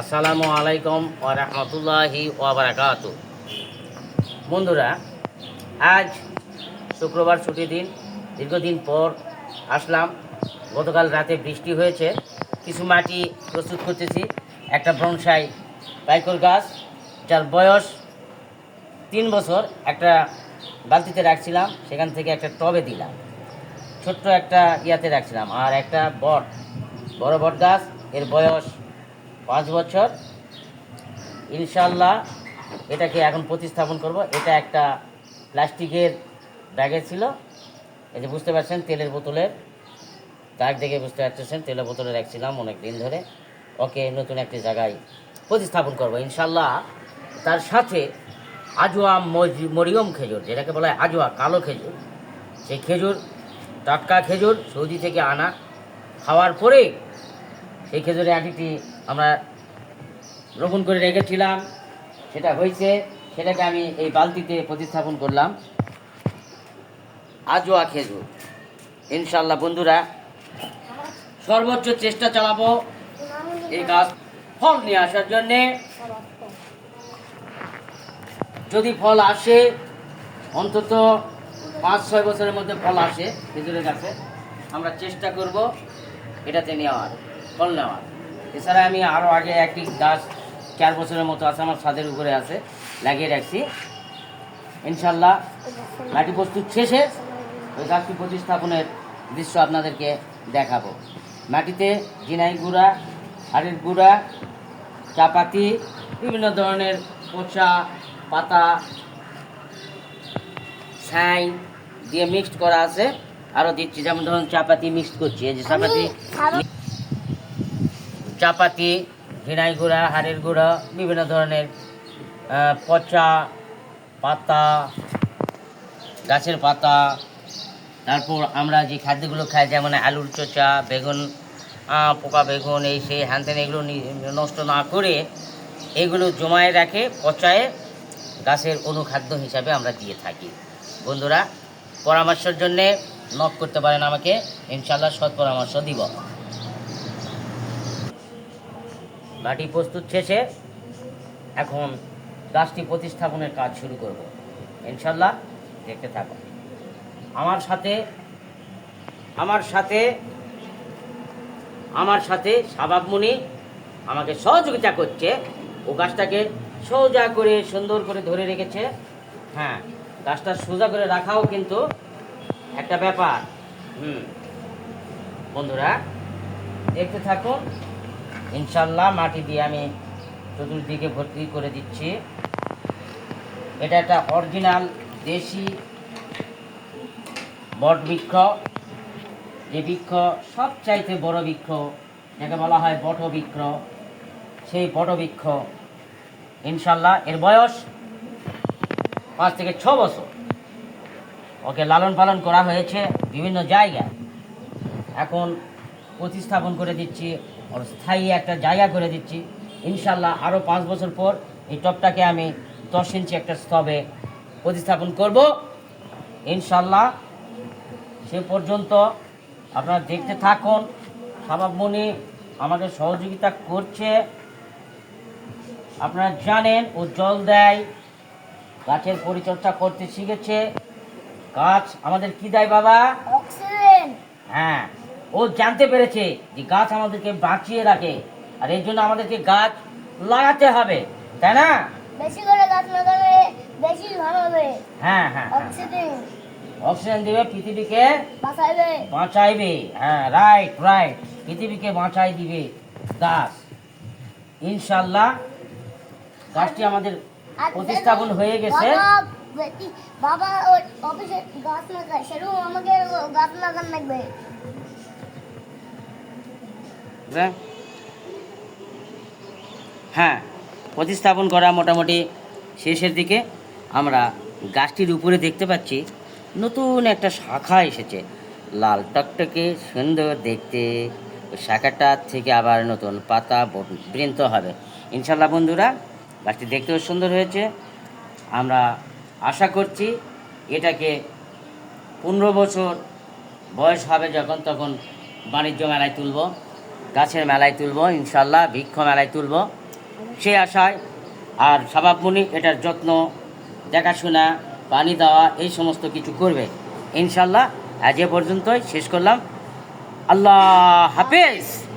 আসসালামু আলাইকুম ওয়া রাহমাতুল্লাহি ওয়া বারাকাতুহু। বন্ধুরা, আজ শুক্রবার ছুটির দিন, দীর্ঘদিন পর আসলাম। গতকাল রাতে বৃষ্টি হয়েছে, কিছু মাটি প্রস্তুত করতেছি। একটা বনসাই পাইকর গাছ, যার বয়স 3 বছর, একটা বালতিতে রাখছিলাম, সেখান থেকে একটা টবে দিলাম, ছোট্ট একটা ইয়াতে রাখছিলাম। আর একটা বড় বট গাছ, এর বয়স 5 বছর। ইনশাল্লাহ এটাকে এখন প্রতিস্থাপন করব। এটা একটা প্লাস্টিকের ব্যাগে ছিল, এই যে বুঝতে পারছেন, তেলের বোতলের দাগ দেখে বুঝতে পারতেছেন, তেলের বোতলে রাখছিলাম অনেক দিন ধরে। ওকে নতুন একটি জায়গায় প্রতিস্থাপন করব ইনশাল্লাহ। তার সাথে আজোয়া মরিয়ম খেজুর, যেটাকে বলা হয় আজোয়া কালো খেজুর, সেই খেজুর টাটকা খেজুর সৌদি থেকে আনা। খাওয়ার পরে সেই খেজুরের আটিটি আমরা রোপণ করে রেখেছিলাম, সেটা হয়েছে, সেটাকে আমি এই বালতিতে প্রতিস্থাপন করলাম। আজোয়া খেজুর ইনশাল্লাহ বন্ধুরা সর্বোচ্চ চেষ্টা চালাবো এই গাছ ফল নিয়ে আসার জন্যে। যদি ফল আসে, অন্তত 5-6 বছরের মধ্যে ফল আসে খেজুরের গাছে, আমরা চেষ্টা করব এটাতে নেওয়ার, ফল নেওয়ার। এছাড়া আমি আরও আগে একটি গাছ 4 বছরের মতো আছে, আমার ছাদের উপরে আছে, লাগিয়ে রাখছি। ইনশাল্লাহ মাটি প্রস্তুত শেষে ওই গাছটি প্রতিস্থাপনের দৃশ্য আপনাদেরকে দেখাবো। মাটিতে জিনাই গুঁড়া, হাড়ের গুঁড়া, চাপাতি, বিভিন্ন ধরনের পচা পাতা, ছাই দিয়ে মিক্সড করা আছে। আরও দিচ্ছি, যেমন ধরুন চাপাতি মিক্সড করছি, এই যে চাপাতি, ভিনাই গুঁড়া, হাড়ের গুঁড়া, বিভিন্ন ধরনের পচা পাতা, গাছের পাতা। তারপর আমরা যে খাদ্যগুলো খাই, যেমন আলুর চোচা, বেগুন, পোকা বেগুন, এই সেই হ্যানতেন, এগুলো নষ্ট না করে এগুলো জমায়ে রাখে, পচায়ে গাছের অনুখাদ্য হিসাবে আমরা দিয়ে থাকি। বন্ধুরা, পরামর্শের জন্যে নক করতে পারেন আমাকে, ইনশাল্লাহ সৎ পরামর্শ দিব। মাটি প্রস্তুত শেষে এখন গাছটি প্রতিস্থাপনের কাজ শুরু করব ইনশাল্লাহ, দেখতে থাকো। আমার সাথে শাবাব মুনি আমাকে সহযোগিতা করছে। ও গাছটাকে সোজা করে সুন্দর করে ধরে রেখেছে। হ্যাঁ, গাছটা সোজা করে রাখাও কিন্তু একটা ব্যাপার। বন্ধুরা দেখতে থাকুন। ইনশাল্লাহ মাটি দিয়ে আমি চতুর্দিকে ভর্তি করে দিচ্ছি। এটা একটা অরিজিনাল দেশি বট বৃক্ষ, যে বৃক্ষ সবচাইতে বড় বৃক্ষ, যাকে বলা হয় বটবৃক্ষ, সেই বটবৃক্ষ। ইনশাল্লাহ এর বয়স 5 থেকে 6 বছর। ওকে লালন পালন করা হয়েছে বিভিন্ন জায়গায়। এখন প্রতিস্থাপন করে দিচ্ছি, ওর স্থায়ী একটা জায়গা করে দিচ্ছি। ইনশাল্লাহ আরও 5 বছর পর এই টবটাকে আমি 10 ইঞ্চি একটা স্তবে প্রতিস্থাপন করব ইনশাল্লাহ। সে পর্যন্ত আপনারা দেখতে থাকুন। শাবাব মুনি আমাকে সহযোগিতা করছে। আপনারা জানেন ও জল দেয়, গাছের পরিচর্যা করতে শিখেছে। গাছ আমাদের কি দেয় বাবা? অক্সিজেন। হ্যাঁ, ও জানতে পেরেছে যে গাছ আমাদেরকে বাঁচিয়ে রাখে, আর এই জন্য আমাদেরকে গাছ লাগাতে হবে, তাই না? বেশি করে গাছ লাগালে বেশি ভালো হবে। হ্যাঁ হ্যাঁ, অক্সিজেন দিবে, পৃথিবীকে বাঁচাইবে। হ্যাঁ, রাইট, পৃথিবীকে বাঁচাই দিবে গাছ ইনশাল্লাহ। গাছটি আমাদের প্রতিস্থাপন হয়ে গেছে। বাবা অফিসে গাছ লাগায়, সেরকম আমাকে গাছ লাগান লাগবে। হ্যাঁ, প্রতিস্থাপন করা মোটামুটি শেষের দিকে। আমরা গাছটির উপরে দেখতে পাচ্ছি নতুন একটা শাখা এসেছে, লাল টকটকে সুন্দর দেখতে। ওই শাখাটার থেকে আবার নতুন পাতা বৃন্ত হবে ইনশাল্লাহ। বন্ধুরা, গাছটি দেখতেও সুন্দর হয়েছে। আমরা আশা করছি এটাকে 15 বছর বয়স হবে যখন, তখন বাণিজ্য মেলায় তুলব, গাছের মেলায় তুলব ইনশাল্লাহ, বৃক্ষ মেলায় তুলব। সেই আশায়। আর সাবাবমণি এটার যত্ন, দেখাশোনা, পানি দেওয়া এই সমস্ত কিছু করবে ইনশাল্লাহ। আজ এ পর্যন্তই শেষ করলাম। আল্লাহ হাফেজ।